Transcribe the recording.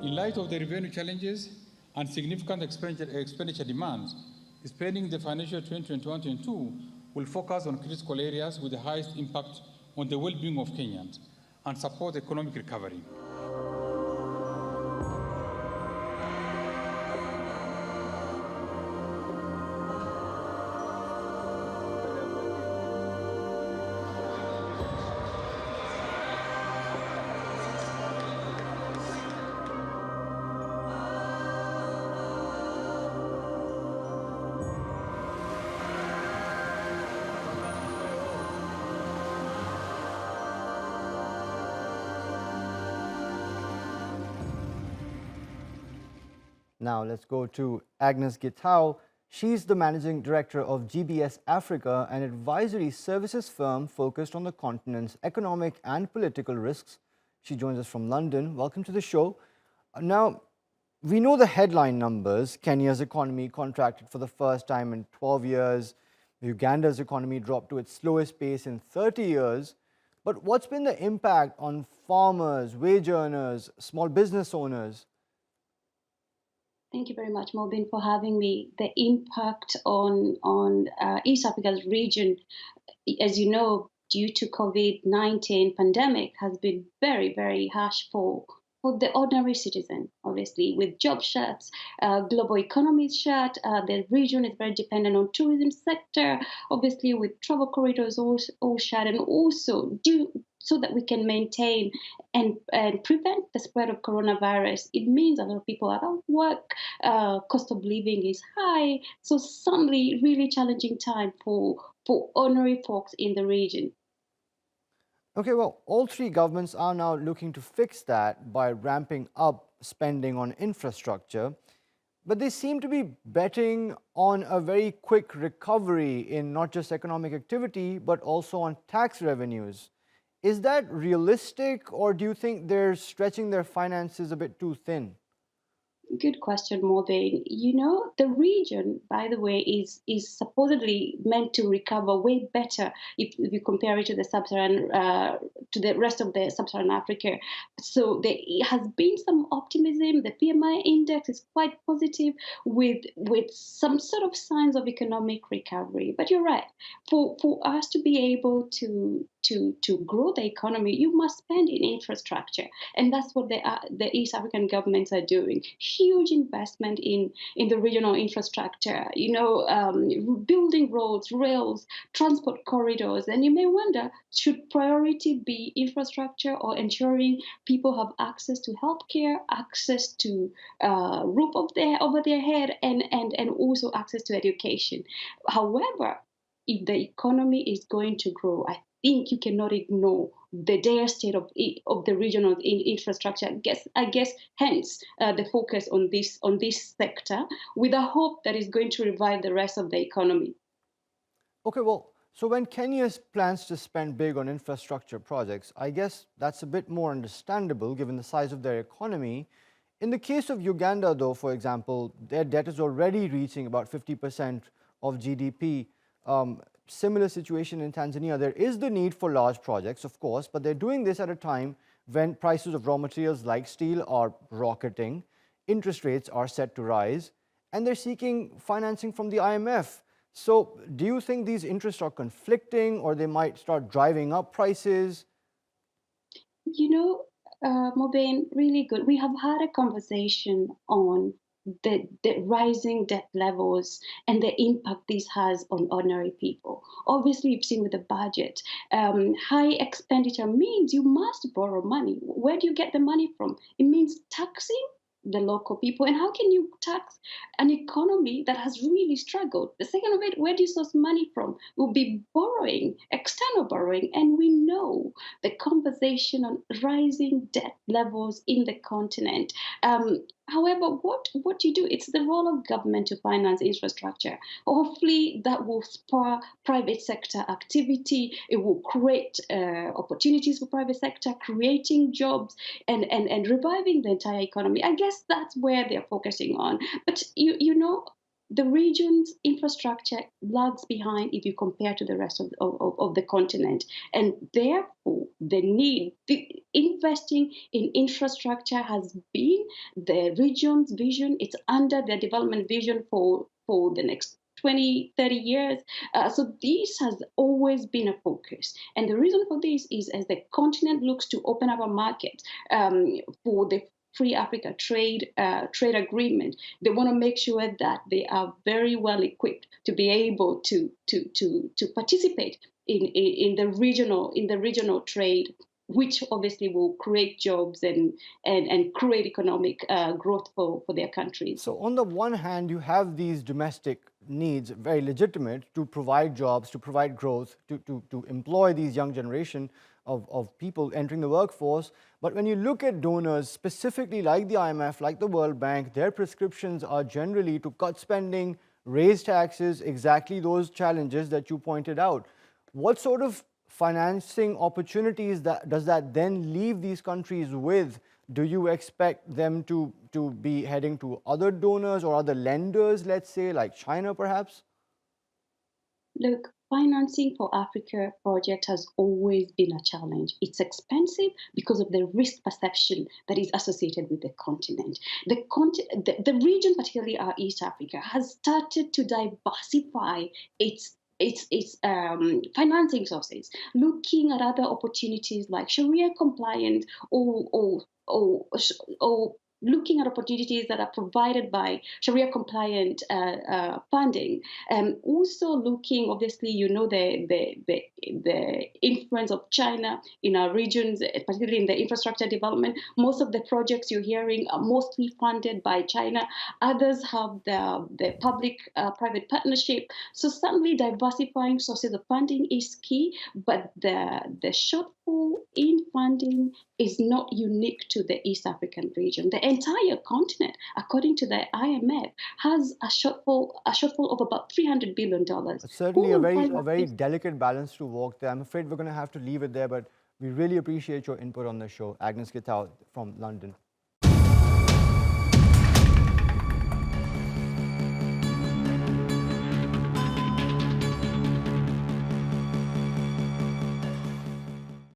In light of the revenue challenges and significant expenditure demands, spending the financial 2021-22 will focus on critical areas with the highest impact on the well-being of Kenyans and support economic recovery. Now let's go to Agnes Gitau. She's the managing director of GBS Africa, an advisory services firm focused on the continent's economic and political risks. She joins us from London. Welcome to the show. Now, we know the headline numbers. Kenya's economy contracted for the first time in 12 years. Uganda's economy dropped to its slowest pace in 30 years. But what's been the impact on farmers, wage earners, small business owners? Thank you very much, Mobin, for having me. The impact on East Africa's region, as you know, due to COVID-19 pandemic, has been very, very harsh for the ordinary citizen. Obviously, with job shuts, global economy is shut. The region is very dependent on tourism sector. Obviously, with travel corridors all shut, and also so that we can maintain and prevent the spread of coronavirus. It means a lot of people are out of work, cost of living is high, so suddenly really challenging time for ordinary folks in the region. Okay, well, all three governments are now looking to fix that by ramping up spending on infrastructure, but they seem to be betting on a very quick recovery in not just economic activity, but also on tax revenues. Is that realistic, or do you think they're stretching their finances a bit too thin? Good question, Morvain. You know, the region, by the way, is supposedly meant to recover way better if you compare it to the sub-Saharan, to the rest of the sub-Saharan Africa. So there has been some optimism. The PMI index is quite positive with some sort of signs of economic recovery. But you're right. For us to be able to grow the economy, you must spend in infrastructure, and that's what the East African governments are doing. Huge investment in the regional infrastructure. You know, building roads, rails, transport corridors, and you may wonder, should priority be infrastructure or ensuring people have access to healthcare, access to roof over their head, and also access to education? However, if the economy is going to grow, I think you cannot ignore the dire state of the regional infrastructure. I guess hence the focus on this sector, with a hope that is going to revive the rest of the economy. Okay, well, so when Kenya plans to spend big on infrastructure projects, I guess that's a bit more understandable given the size of their economy. In the case of Uganda, though, for example, their debt is already reaching about 50% of GDP. Similar situation in Tanzania. There is the need for large projects, of course, but they're doing this at a time when prices of raw materials like steel are rocketing, interest rates are set to rise, and they're seeking financing from the IMF. So do you think these interests are conflicting, or they might start driving up prices? You know, Mobane, really good. We have had a conversation on the rising debt levels and the impact this has on ordinary people. Obviously, you've seen with the budget, high expenditure means you must borrow money. Where do you get the money from? It means taxing the local people. And how can you tax an economy that has really struggled? The second of it, where do you source money from? We'll be borrowing, external borrowing, and we know the conversation on rising debt levels in the continent. However, what do you do? It's the role of government to finance infrastructure. Hopefully, that will spur private sector activity. It will create opportunities for private sector, creating jobs and reviving the entire economy. I guess that's where they're focusing on. But you know, the region's infrastructure lags behind if you compare to the rest of the continent. And therefore, the need. Investing in infrastructure has been the region's vision. It's under the development vision for the next 20, 30 years. So this has always been a focus. And the reason for this is as the continent looks to open up a market for the free Africa trade agreement, they want to make sure that they are very well equipped to be able to participate in the regional trade, which obviously will create jobs and create economic growth for their countries. So on the one hand, you have these domestic needs, very legitimate, to provide jobs, to provide growth, to employ these young generation of people entering the workforce. But when you look at donors, specifically like the IMF, like the World Bank, their prescriptions are generally to cut spending, raise taxes, exactly those challenges that you pointed out. What sort of financing opportunities does that then leave these countries with? Do you expect them to be heading to other donors or other lenders, let's say, like China perhaps? Look, financing for Africa project has always been a challenge. It's expensive because of the risk perception that is associated with the continent. The region, particularly our East Africa, has started to diversify its financing sources, looking at other opportunities like Sharia compliant or looking at opportunities that are provided by Sharia compliant funding. Also looking, obviously, the influence of China in our regions, particularly in the infrastructure development. Most of the projects you're hearing are mostly funded by China. Others have the public-private partnership. So certainly diversifying sources of funding is key, but the shortfall in funding is not unique to the East African region. The entire continent, according to the IMF, has a shortfall of about $300 billion. It's certainly a very delicate balance to walk there. I'm afraid we're going to have to leave it there, but we really appreciate your input on the show. Agnes Gitau from London.